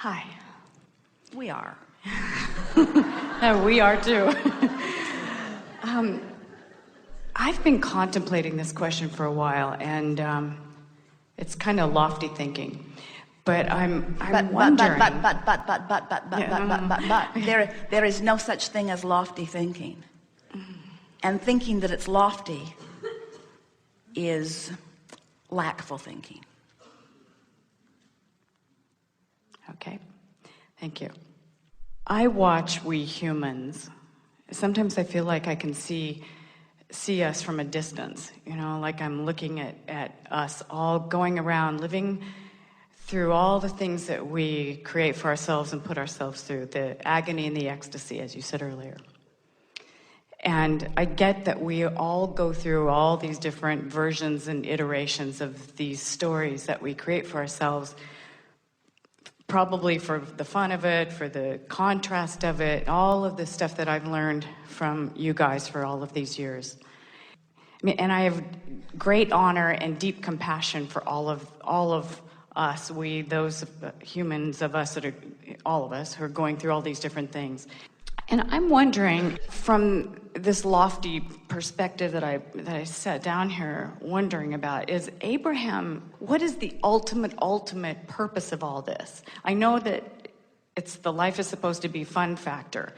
Hi. We are. We are too. I've been contemplating this question for a while, and it's kind of lofty thinking. But I'm wondering. There is no such thing as lofty thinking. And thinking that it's lofty is lackful thinking. Okay, thank you. I watch we humans. Sometimes I feel like I can see us from a distance, like I'm looking at us all going around, living through all the things that we create for ourselves and put ourselves through, the agony and the ecstasy, as you said earlier. And I get that we all go through all these different versions and iterations of these stories that we create for ourselves, probably for the fun of it, for the contrast of it, all of the stuff that I've learned from you guys for all of these years. And I have great honor and deep compassion for all of us, those humans of us that are, all of us, who are going through all these different things. And I'm wondering, from this lofty perspective that I sat down here wondering about, is Abraham, what is the ultimate purpose of all this? I know that the life is supposed to be fun factor,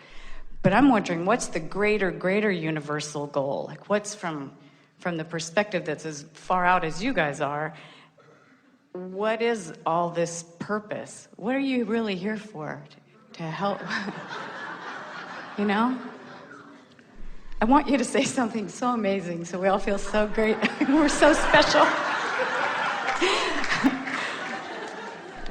but I'm wondering, what's the greater universal goal? Like, what's from the perspective that's as far out as you guys are, what is all this purpose? What are you really here for? To help? I want you to say something so amazing so we all feel so great. We're so special.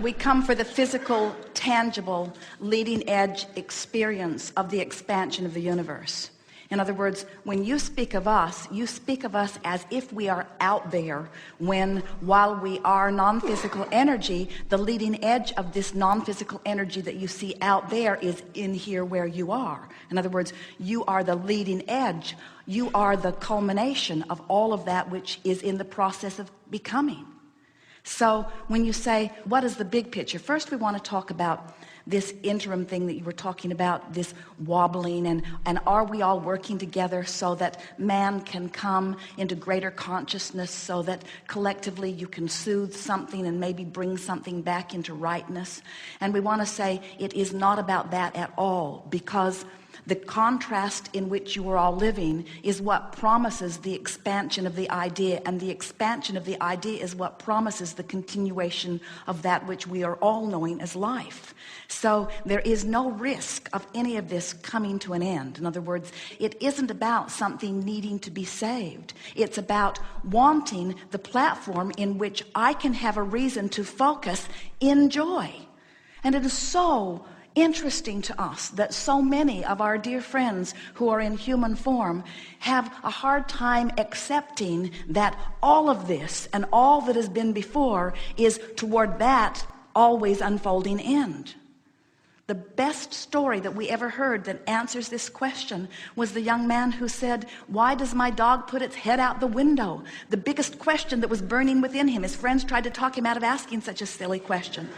We come for the physical, tangible, leading edge experience of the expansion of the universe. In other words, when you speak of us as if we are out there, while we are non-physical energy, the leading edge of this non-physical energy that you see out there is in here where you are. In other words, you are the leading edge. You are the culmination of all of that which is in the process of becoming. So when you say, what is the big picture? First, we want to talk about this interim thing that you were talking about, this wobbling, and are we all working together so that man can come into greater consciousness, so that collectively you can soothe something and maybe bring something back into rightness? And we want to say it is not about that at all, because the contrast in which you are all living is what promises the expansion of the idea, and the expansion of the idea is what promises the continuation of that which we are all knowing as life. So there is no risk of any of this coming to an end. In other words, it isn't about something needing to be saved. It's about wanting the platform in which I can have a reason to focus in joy. And it is so interesting to us that so many of our dear friends who are in human form have a hard time accepting that all of this and all that has been before is toward that always unfolding end. The best story that we ever heard that answers this question was the young man who said, why does my dog put its head out the window? The biggest question that was burning within him. His friends tried to talk him out of asking such a silly question.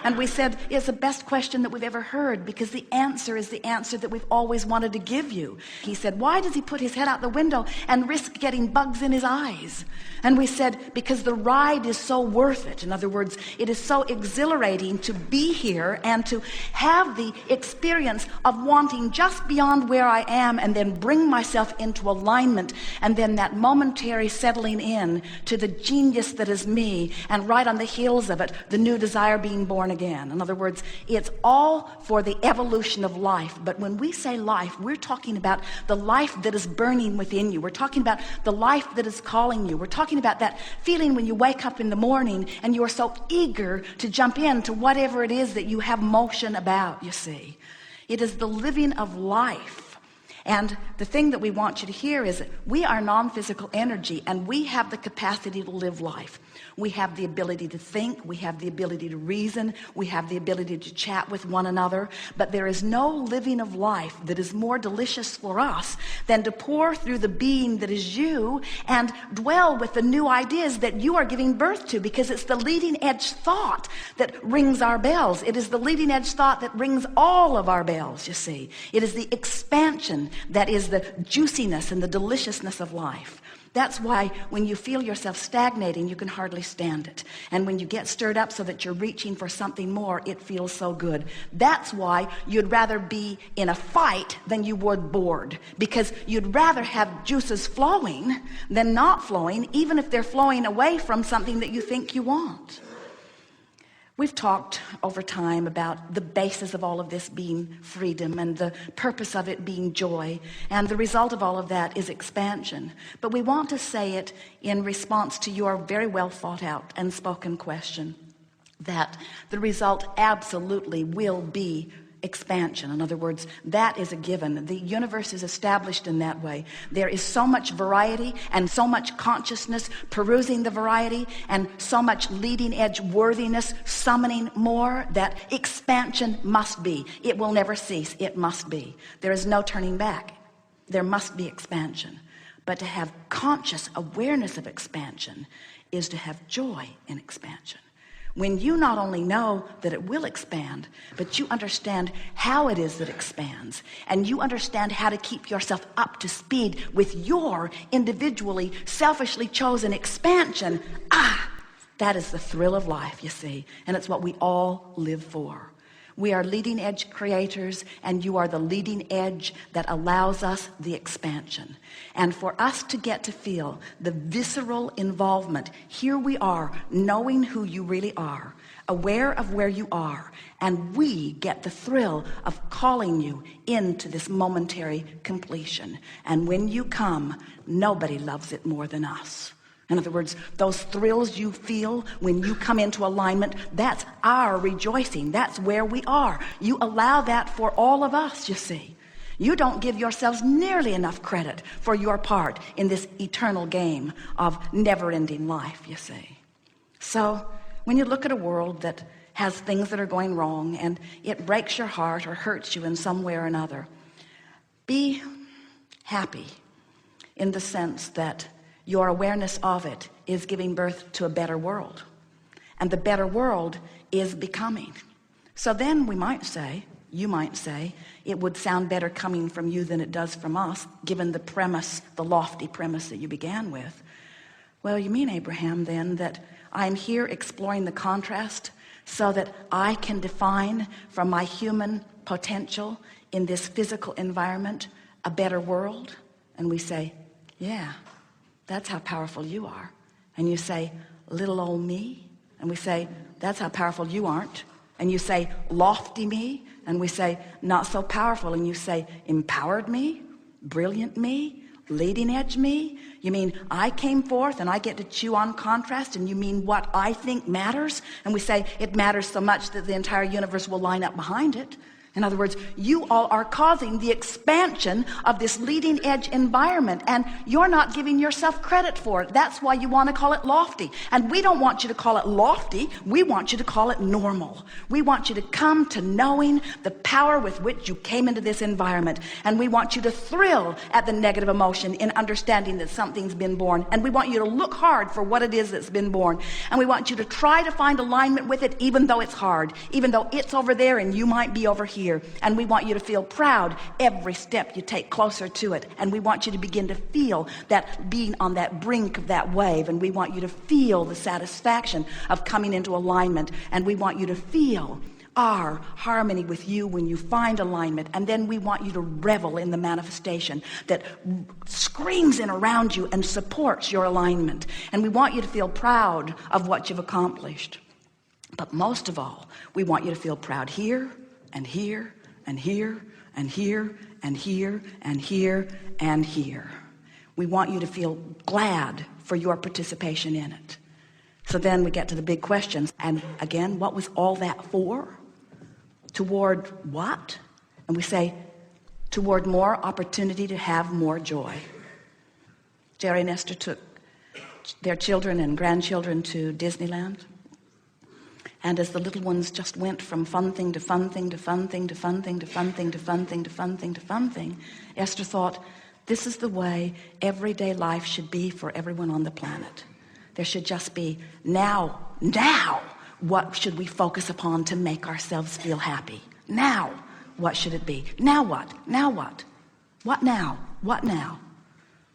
And we said, it's the best question that we've ever heard, because the answer is the answer that we've always wanted to give you. He said, why does he put his head out the window and risk getting bugs in his eyes? And we said, because the ride is so worth it. In other words, it is so exhilarating to be here and to have the experience of wanting just beyond where I am and then bring myself into alignment, and then that momentary settling in to the genius that is me, and right on the heels of it, the new desire being born again. In other words, it's all for the evolution of life. But when we say life, we're talking about the life that is burning within you. We're talking about the life that is calling you. We're talking about that feeling when you wake up in the morning and you are so eager to jump into whatever it is that you have motion about, you see. It is the living of life. And the thing that we want you to hear is that we are non-physical energy, and we have the capacity to live life. We have the ability to think, we have the ability to reason, we have the ability to chat with one another, but there is no living of life that is more delicious for us than to pour through the being that is you and dwell with the new ideas that you are giving birth to, because it's the leading edge thought that rings our bells. It is the leading edge thought that rings all of our bells, you see. It is the expansion that is the juiciness and the deliciousness of life. That's why when you feel yourself stagnating, you can hardly stand it. And when you get stirred up so that you're reaching for something more, it feels so good. That's why you'd rather be in a fight than you would bored, because you'd rather have juices flowing than not flowing, even if they're flowing away from something that you think you want. We've talked over time about the basis of all of this being freedom, and the purpose of it being joy, and the result of all of that is expansion. But we want to say it in response to your very well thought out and spoken question, that the result absolutely will be expansion. In other words, that is a given. The universe is established in that way. There is so much variety and so much consciousness perusing the variety, and so much leading edge worthiness summoning more, that expansion must be. It will never cease. It must be. There is no turning back. There must be expansion. But to have conscious awareness of expansion is to have joy in expansion. When you not only know that it will expand, but you understand how it is that expands, and you understand how to keep yourself up to speed with your individually, selfishly chosen expansion, that is the thrill of life, you see, and it's what we all live for. We are leading edge creators, and you are the leading edge that allows us the expansion. And for us to get to feel the visceral involvement, here we are, knowing who you really are, aware of where you are, and we get the thrill of calling you into this momentary completion. And when you come, nobody loves it more than us. In other words, those thrills you feel when you come into alignment, that's our rejoicing. That's where we are. You allow that for all of us, you see. You don't give yourselves nearly enough credit for your part in this eternal game of never-ending life, you see. So when you look at a world that has things that are going wrong, and it breaks your heart or hurts you in some way or another, be happy in the sense that your awareness of it is giving birth to a better world. And the better world is becoming. So then we might say, you might say, it would sound better coming from you than it does from us, given the premise, the lofty premise that you began with. Well, you mean, Abraham, then, that I'm here exploring the contrast so that I can define from my human potential in this physical environment a better world? And we say, yeah. That's how powerful you are. And you say, little old me? And we say, that's how powerful you aren't. And you say, lofty me? And we say, not so powerful. And you say, empowered me? Brilliant me? Leading edge me? You mean I came forth and I get to chew on contrast, and you mean what I think matters? And we say, it matters so much that the entire universe will line up behind it. In other words, you all are causing the expansion of this leading edge environment, and you're not giving yourself credit for it. That's why you want to call it lofty. And we don't want you to call it lofty. We want you to call it normal. We want you to come to knowing the power with which you came into this environment. And we want you to thrill at the negative emotion in understanding that something's been born. And we want you to look hard for what it is that's been born. And we want you to try to find alignment with it, even though it's hard, even though it's over there and you might be over here. And we want you to feel proud every step you take closer to it. And we want you to begin to feel that being on that brink of that wave. And we want you to feel the satisfaction of coming into alignment. And we want you to feel our harmony with you when you find alignment. And then we want you to revel in the manifestation that screams in around you and supports your alignment. And we want you to feel proud of what you've accomplished. But most of all, we want you to feel proud here and here and here and here and here and here and here. We want you to feel glad for your participation in it. So then we get to the big questions. And again, what was all that for? Toward what? And we say, toward more opportunity to have more joy. Jerry and Esther took their children and grandchildren to Disneyland. And as the little ones just went from fun thing to fun thing to fun thing to fun thing to fun thing to fun thing to fun thing to fun thing, Esther thought, this is the way everyday life should be for everyone on the planet. There should just be now, what should we focus upon to make ourselves feel happy? Now, what should it be? Now what? Now what? What now? What now?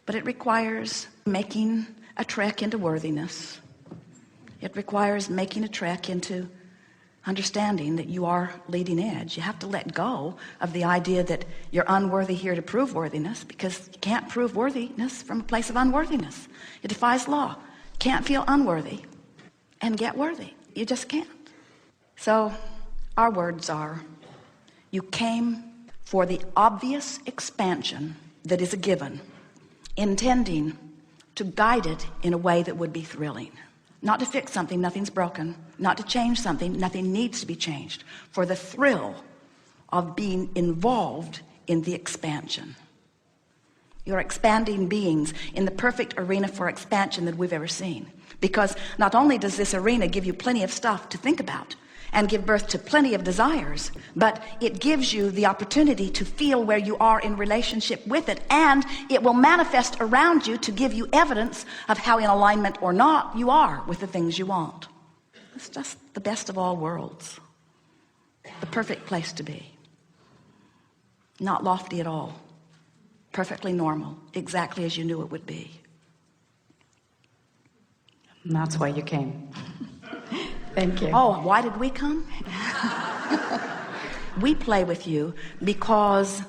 But it requires making a trek into worthiness. It requires making a trek into understanding that you are leading edge. You have to let go of the idea that you're unworthy here to prove worthiness, because you can't prove worthiness from a place of unworthiness. It defies law. You can't feel unworthy and get worthy. You just can't. So our words are, you came for the obvious expansion that is a given, intending to guide it in a way that would be thrilling. Not to fix something, nothing's broken. Not to change something, nothing needs to be changed. For the thrill of being involved in the expansion. You're expanding beings in the perfect arena for expansion that we've ever seen. Because not only does this arena give you plenty of stuff to think about and give birth to plenty of desires, but it gives you the opportunity to feel where you are in relationship with it, and it will manifest around you to give you evidence of how in alignment or not you are with the things you want. It's just the best of all worlds. The perfect place to be. Not lofty at all. Perfectly normal, exactly as you knew it would be. And that's why you came. Thank you. Oh, why did we come? We play with you because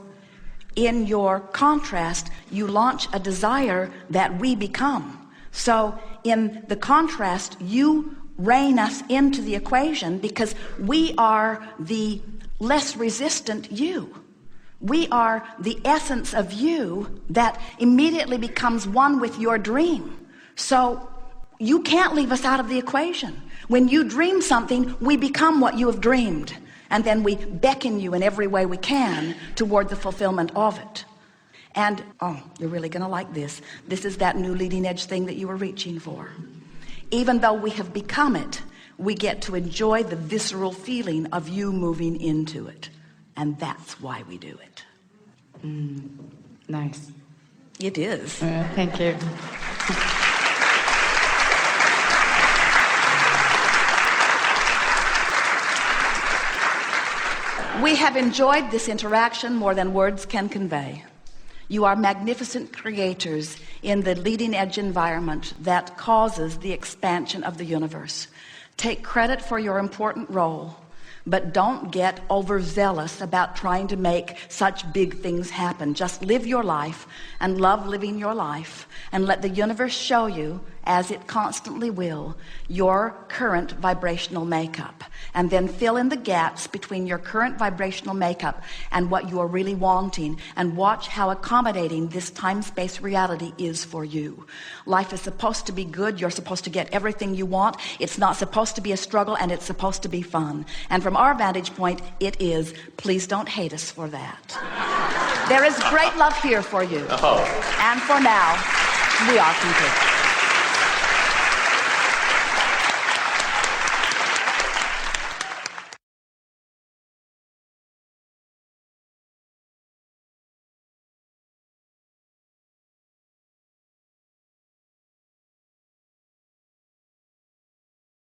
in your contrast, you launch a desire that we become. So in the contrast, you rein us into the equation because we are the less resistant you. We are the essence of you that immediately becomes one with your dream. So you can't leave us out of the equation. When you dream something, we become what you have dreamed. And then we beckon you in every way we can toward the fulfillment of it. And, oh, you're really going to like this. This is that new leading edge thing that you were reaching for. Even though we have become it, we get to enjoy the visceral feeling of you moving into it. And that's why we do it. Nice. It is. Thank you. We have enjoyed this interaction more than words can convey. You are magnificent creators in the leading edge environment that causes the expansion of the universe. Take credit for your important role, but don't get overzealous about trying to make such big things happen. Just live your life and love living your life, and let the universe show you, as it constantly will, your current vibrational makeup, and then fill in the gaps between your current vibrational makeup and what you are really wanting, and watch how accommodating this time-space reality is for you. Life is supposed to be good. You're supposed to get everything you want. It's not supposed to be a struggle, and it's supposed to be fun. And from our vantage point, it is. Please don't hate us for that. There is great love here for you. And for now, we are complete.